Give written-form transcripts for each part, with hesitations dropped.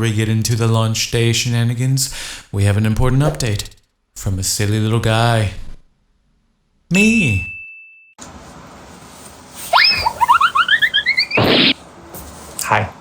we get into the launch day shenanigans, we have an important update from a silly little guy. Me! Hi.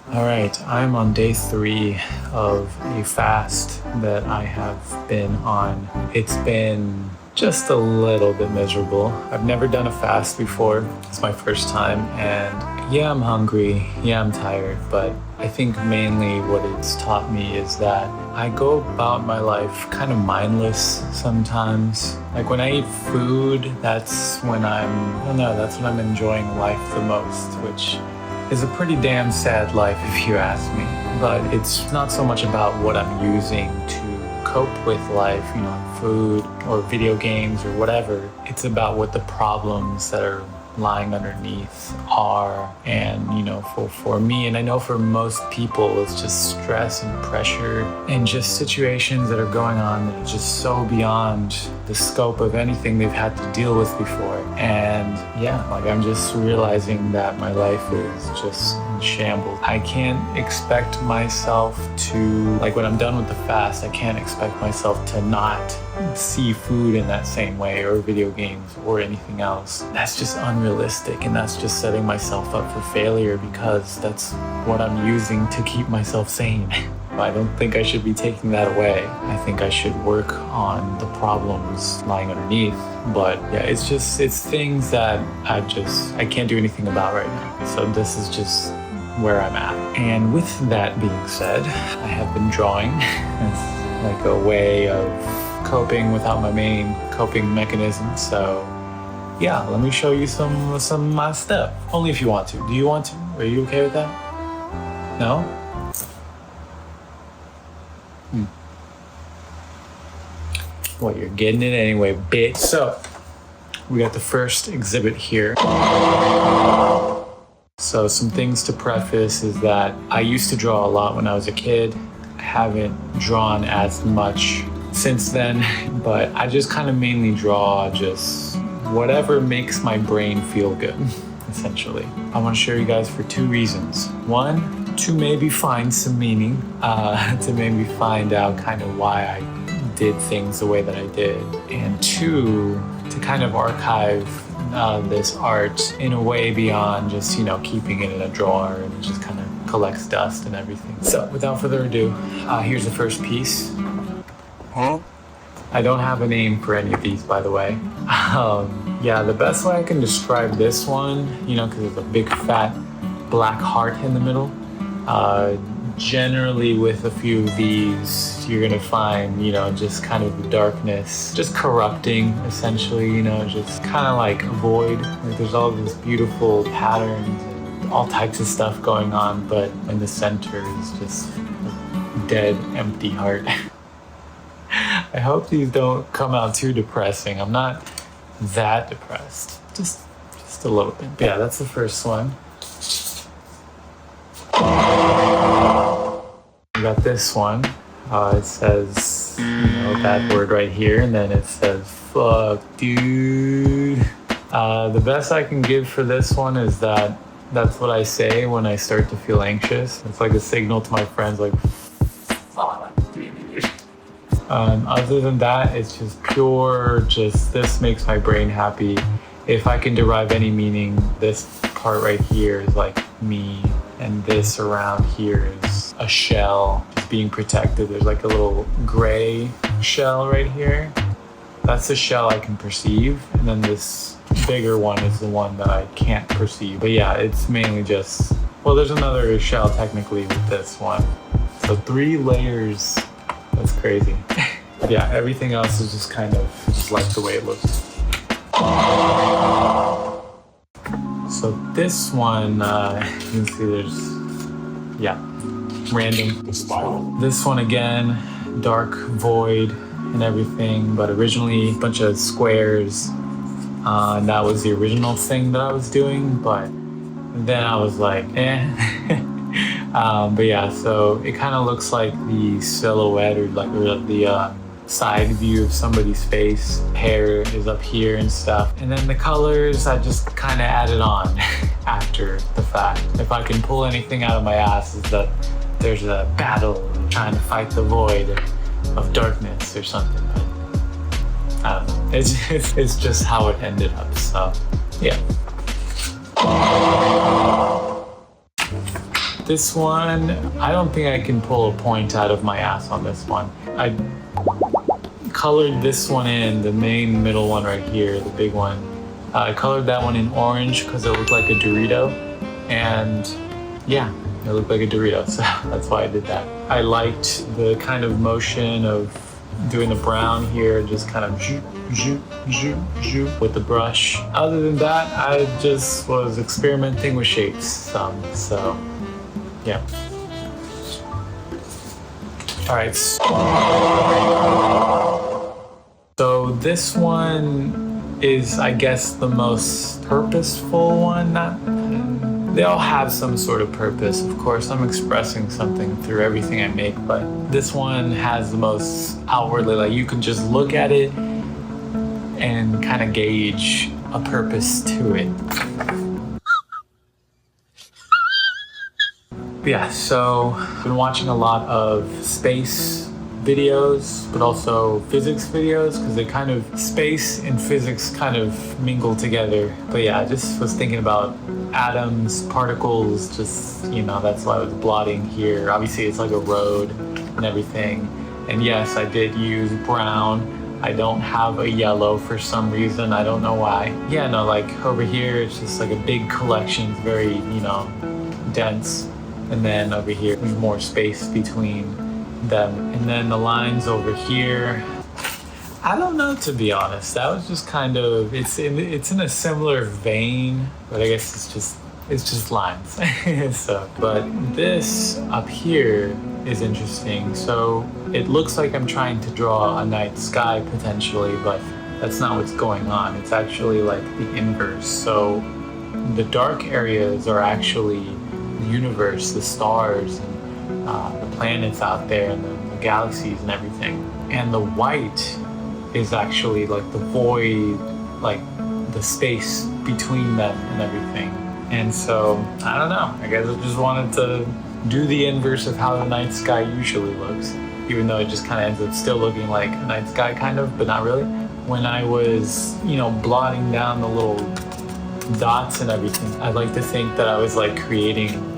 Alright, I'm on day 3 of a fast that I have been on. It's been just a little bit miserable. I've never done a fast before. It's my first time, and yeah, I'm hungry, yeah, I'm tired, but I think mainly what it's taught me is that I go about my life kind of mindless sometimes. Like when I eat food, that's when that's when I'm enjoying life the most, which is a pretty damn sad life if you ask me. But it's not so much about what I'm using to cope with life, food or video games or whatever. It's about what the problems that are lying underneath are. And for me, and I know for most people, it's just stress and pressure and just situations that are going on that are just so beyond the scope of anything they've had to deal with before. And yeah, I'm just realizing that my life is just in shambles. I can't expect myself to, when I'm done with the fast, I can't expect myself to not see food in that same way, or video games or anything else. That's just unrealistic, and that's just setting myself up for failure, because that's what I'm using to keep myself sane. I don't think I should be taking that away. I think I should work on the problems lying underneath. But yeah, it's things that I can't do anything about right now. So this is just where I'm at. And with that being said, I have been drawing as like a way of coping without my main coping mechanism. So yeah, let me show you some of my stuff. Only if you want to. Do you want to? Are you okay with that? No? Well, you're getting it anyway, bitch. So, we got the first exhibit here. So, some things to preface is that I used to draw a lot when I was a kid. I haven't drawn as much since then, but I just kind of mainly draw just whatever makes my brain feel good, essentially. I want to show you guys for 2 reasons. One, to maybe find some meaning, to maybe find out kind of why I did things the way that I did, and 2, to kind of archive this art in a way beyond just keeping it in a drawer and it just kind of collects dust and everything. So without further ado, here's the first piece. I don't have a name for any of these, by the way. Yeah, the best way I can describe this one, because there's a big fat black heart in the middle. Generally with a few of these, you're gonna find, just kind of the darkness, just corrupting, essentially, just kind of like a void. Like there's all these beautiful patterns and all types of stuff going on, but in the center is just a dead, empty heart. I hope these don't come out too depressing. I'm not that depressed, just a little bit. But yeah, that's the first one. We got this one. It says, that word right here, and then it says, fuck, dude. The best I can give for this one is that that's what I say when I start to feel anxious. It's like a signal to my friends, like, fuck, dude. Other than that, it's just pure, this makes my brain happy. If I can derive any meaning, this part right here is like me, and this around here is a shell just being protected. There's like a little gray shell right here. That's the shell I can perceive, and then this bigger one is the one that I can't perceive. But yeah, it's mainly just, there's another shell technically with this one. So 3 layers. That's crazy. Yeah, everything else is just kind of just like the way it looks. So this one, you can see there's, random. This one again, dark void and everything, but originally a bunch of squares. And that was the original thing that I was doing, but then I was like, but yeah, so it kind of looks like the silhouette or the side view of somebody's face. Hair is up here and stuff. And then the colors, I just kind of added on after the fact. If I can pull anything out of my ass, is that there's a battle trying to fight the void of darkness or something. But I don't know. It's just how it ended up. So yeah. This one, I don't think I can pull a point out of my ass on this one. I colored this one in, the main middle one right here, the big one. I colored that one in orange because it looked like a Dorito. And yeah, it looked like a Dorito, so that's why I did that. I liked the kind of motion of doing the brown here, just kind of zoop, zoop, zoop, zoop with the brush. Other than that, I just was experimenting with shapes some, so yeah. All right. So this one is, I guess, the most purposeful one. They all have some sort of purpose. Of course, I'm expressing something through everything I make, but this one has the most outwardly, like you can just look at it and kind of gauge a purpose to it. Yeah, so I've been watching a lot of space videos, but also physics videos, because they kind of, space and physics kind of mingle together. But yeah, I just was thinking about atoms, particles, just, you know, that's why I was blotting here. Obviously it's like a road and everything. And yes, I did use brown. I don't have a yellow for some reason, I don't know why. Yeah, no, like over here, it's just like a big collection, it's very, you know, dense. And then over here, there's more space between them. And then the lines over here, I don't know, to be honest. That was just kind of, it's in a similar vein, but I guess it's just lines. So, but this up here is interesting. So it looks like I'm trying to draw a night sky potentially, but that's not what's going on. It's actually like the inverse. So the dark areas are actually the universe, the stars, and the planets out there, and the galaxies and everything. And the white is actually like the void, like the space between them and everything. And so, I don't know, I guess I just wanted to do the inverse of how the night sky usually looks, even though it just kind of ends up still looking like a night sky kind of, but not really. When I was, you know, blotting down the little dots and everything, I like to think that I was like creating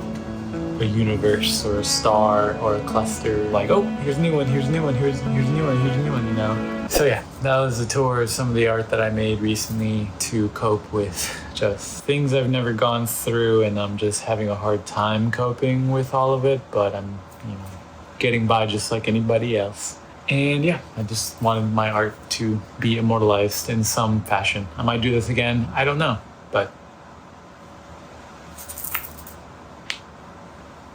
a universe or a star or a cluster, like, oh, here's a new one, here's a new one, here's a new one, here's a new one, you know? So yeah, that was a tour of some of the art that I made recently to cope with just things I've never gone through, and I'm just having a hard time coping with all of it, but I'm, you know, getting by just like anybody else. And yeah, I just wanted my art to be immortalized in some fashion. I might do this again, I don't know, but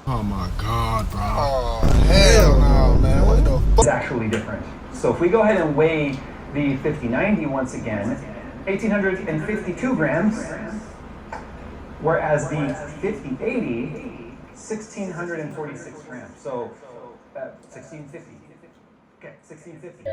oh my God, bro. Oh, hell no, man. What the fuck? It's actually different. So if we go ahead and weigh the 5090 once again, 1,852 grams, whereas the 5080, 1,646 grams. So 1,650. Okay, 1,650.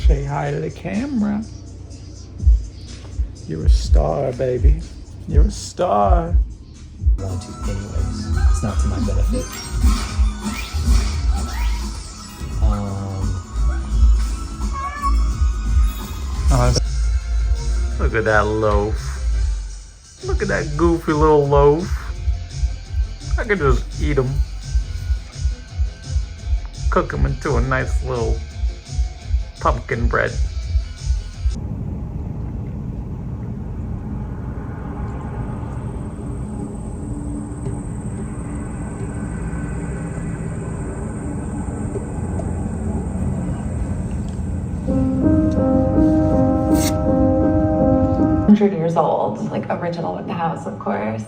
say hi to the camera. You're a star, baby. You're a star. I want to anyways. It's not to my benefit. Look at that loaf. Look at that goofy little loaf. I could just eat him. Cook him into a nice little pumpkin bread. 100 years old, like original in the house, of course.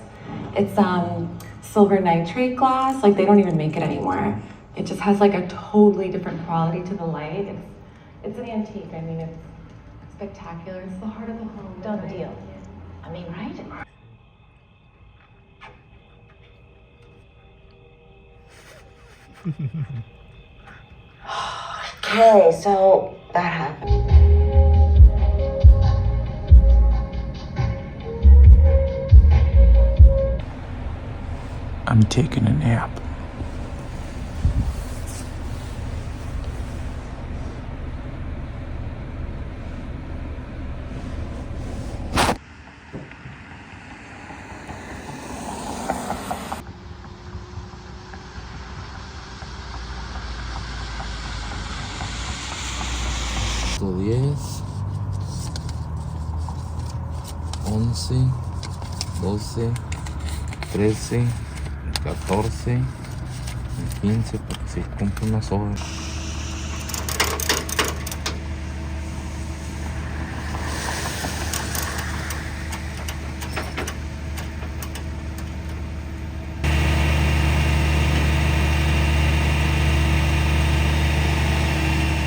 It's silver nitrate glass, like they don't even make it anymore. It just has like a totally different quality to the light. It's an antique. I mean, it's spectacular. It's the heart of the home. Done deal. I mean, right? Okay, so that happened. I'm taking a nap. Diez, 11, 12, 13, 14 y 15 porque se cumplen unas horas.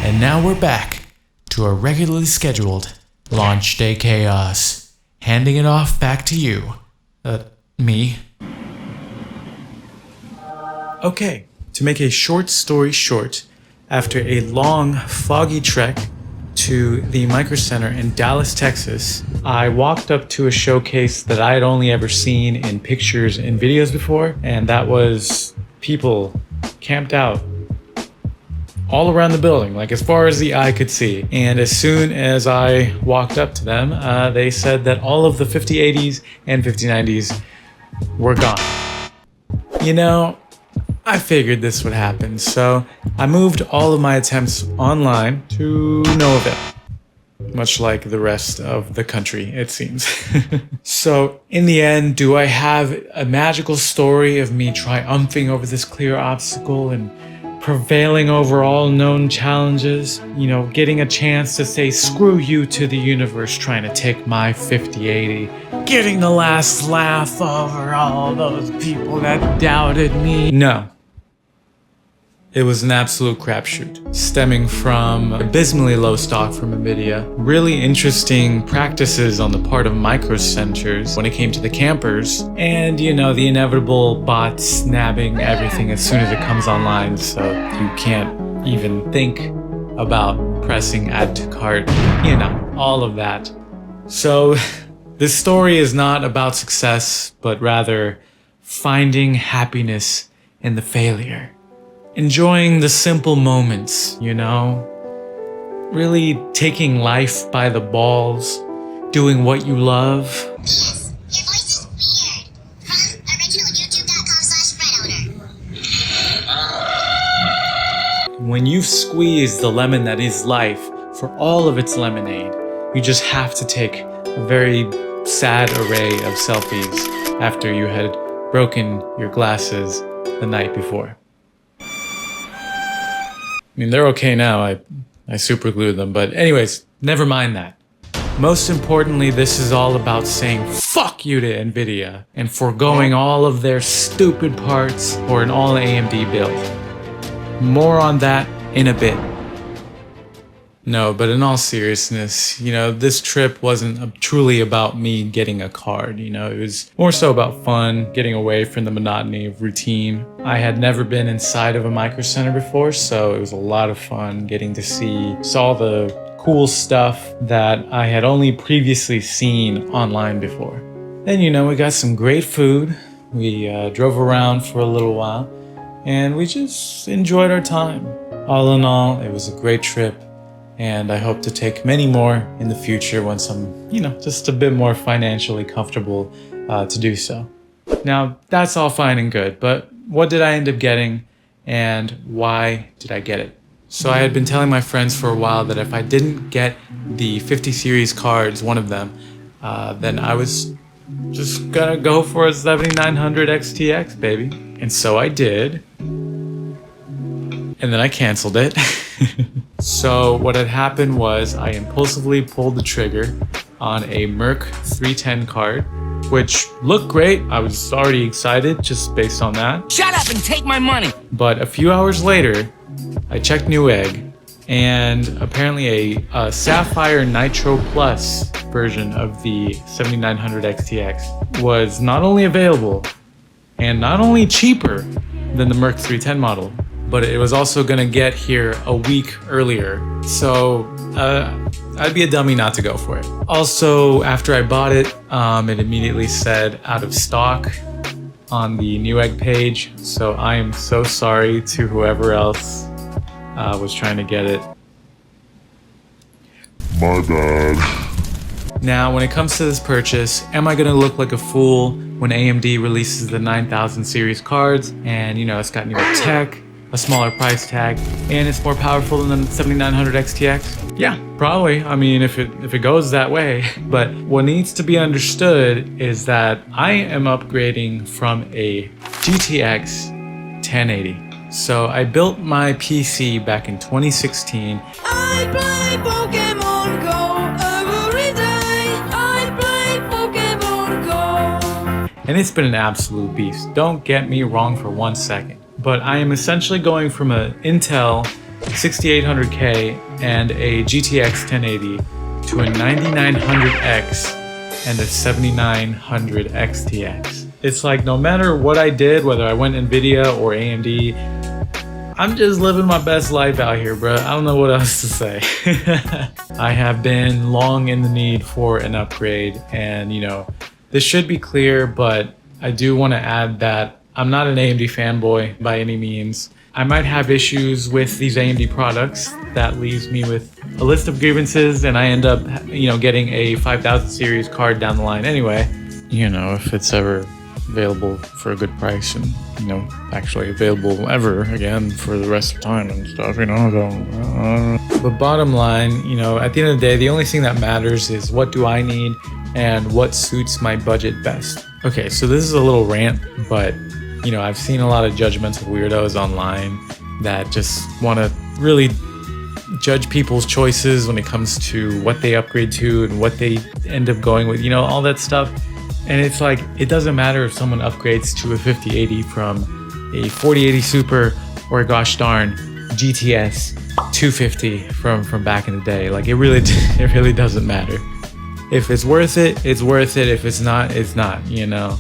And now we're back to our regularly scheduled launch day chaos. Handing it off back to you. Me. Okay, to make a short story short, after a long, foggy trek to the Micro Center in Dallas, Texas, I walked up to a showcase that I had only ever seen in pictures and videos before, and that was people camped out all around the building, like as far as the eye could see. And as soon as I walked up to them, they said that all of the 5080s and 5090s were gone. You know, I figured this would happen, so I moved all of my attempts online to no avail. Much like the rest of the country, it seems. So in the end, do I have a magical story of me triumphing over this clear obstacle and prevailing over all known challenges, you know, getting a chance to say screw you to the universe trying to take my 5080, getting the last laugh over all those people that doubted me? No. It was an absolute crapshoot, stemming from abysmally low stock from NVIDIA, really interesting practices on the part of micro centers when it came to the campers, and, you know, the inevitable bots nabbing everything as soon as it comes online, so you can't even think about pressing add to cart, you know, all of that. So this story is not about success, but rather finding happiness in the failure. Enjoying the simple moments, you know? Really taking life by the balls, doing what you love. Yes, your voice is weird. From original youtube.com/friend owner. When you've squeezed the lemon that is life for all of its lemonade, you just have to take a very sad array of selfies after you had broken your glasses the night before. I mean, they're okay now. I super glued them, but anyways, never mind that. Most importantly, this is all about saying fuck you to NVIDIA and foregoing all of their stupid parts for an all AMD build. More on that in a bit. No, but in all seriousness, you know, this trip wasn't truly about me getting a card, you know, it was more so about fun, getting away from the monotony of routine. I had never been inside of a micro center before, so it was a lot of fun getting to see all the cool stuff that I had only previously seen online before. Then, you know, we got some great food, we drove around for a little while, and we just enjoyed our time. All in all, it was a great trip. And I hope to take many more in the future once I'm, you know, just a bit more financially comfortable to do so. Now, that's all fine and good, but what did I end up getting and why did I get it? So I had been telling my friends for a while that if I didn't get the 50 series cards, one of them, then I was just gonna go for a 7900 XTX, baby. And so I did. And then I canceled it. So what had happened was I impulsively pulled the trigger on a Merc 310 card, which looked great. I was already excited just based on that. Shut up and take my money! But a few hours later, I checked Newegg, and apparently a Sapphire Nitro Plus version of the 7900 XTX was not only available and not only cheaper than the Merc 310 model, but it was also gonna get here a week earlier. So I'd be a dummy not to go for it. Also, after I bought it, it immediately said out of stock on the Newegg page. So I am so sorry to whoever else was trying to get it. My bad. Now, when it comes to this purchase, am I gonna look like a fool when AMD releases the 9000 series cards and it's got newer tech, a smaller price tag, and it's more powerful than the 7900 XTX? Yeah, probably. I mean, if it goes that way. But what needs to be understood is that I am upgrading from a GTX 1080. So I built my PC back in 2016. I play Pokemon Go every day. I play Pokemon Go. And it's been an absolute beast. Don't get me wrong for 1 second. But I am essentially going from an Intel 6800K and a GTX 1080 to a 9900X and a 7900 XTX. It's like no matter what I did, whether I went NVIDIA or AMD, I'm just living my best life out here, bro. I don't know what else to say. I have been long in the need for an upgrade, and this should be clear, but I do want to add that I'm not an AMD fanboy by any means. I might have issues with these AMD products. That leaves me with a list of grievances, and I end up, getting a 5000 series card down the line anyway. If it's ever available for a good price and, actually available ever again for the rest of the time and stuff, But bottom line, at the end of the day, the only thing that matters is what do I need and what suits my budget best. Okay, so this is a little rant, but I've seen a lot of judgmental weirdos online that just want to really judge people's choices when it comes to what they upgrade to and what they end up going with, all that stuff. And it's like, it doesn't matter if someone upgrades to a 5080 from a 4080 Super or gosh darn GTS 250 from back in the day. Like it really doesn't matter. If it's worth it, it's worth it. If it's not, it's not,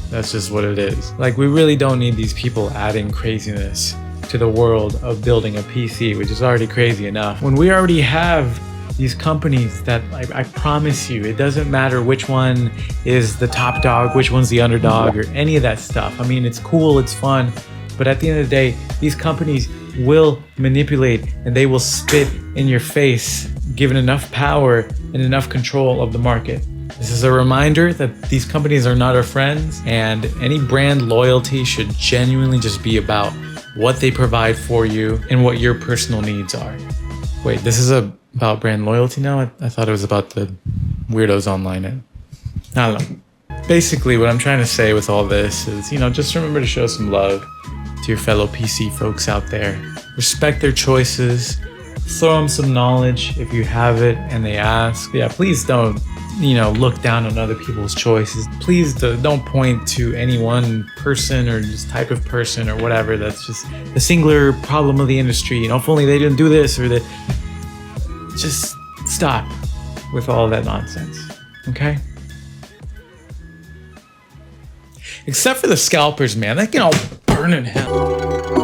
that's just what it is. Like we really don't need these people adding craziness to the world of building a PC, which is already crazy enough. When we already have these companies that I promise you, it doesn't matter which one is the top dog, which one's the underdog or any of that stuff. I mean, it's cool, it's fun, but at the end of the day, these companies will manipulate and they will spit in your face, given enough power and enough control of the market. This is a reminder that these companies are not our friends, and any brand loyalty should genuinely just be about what they provide for you and what your personal needs are. Wait, this is about brand loyalty now? I thought it was about the weirdos online. I don't know. Basically, what I'm trying to say with all this is, just remember to show some love to your fellow PC folks out there. Respect their choices. Throw them some knowledge if you have it and they ask. Yeah, please don't, look down on other people's choices. Please don't point to any one person or just type of person or whatever. That's just the singular problem of the industry. If only they didn't do this or that. Just stop with all that nonsense, okay? Except for the scalpers, man. They can all burn in hell.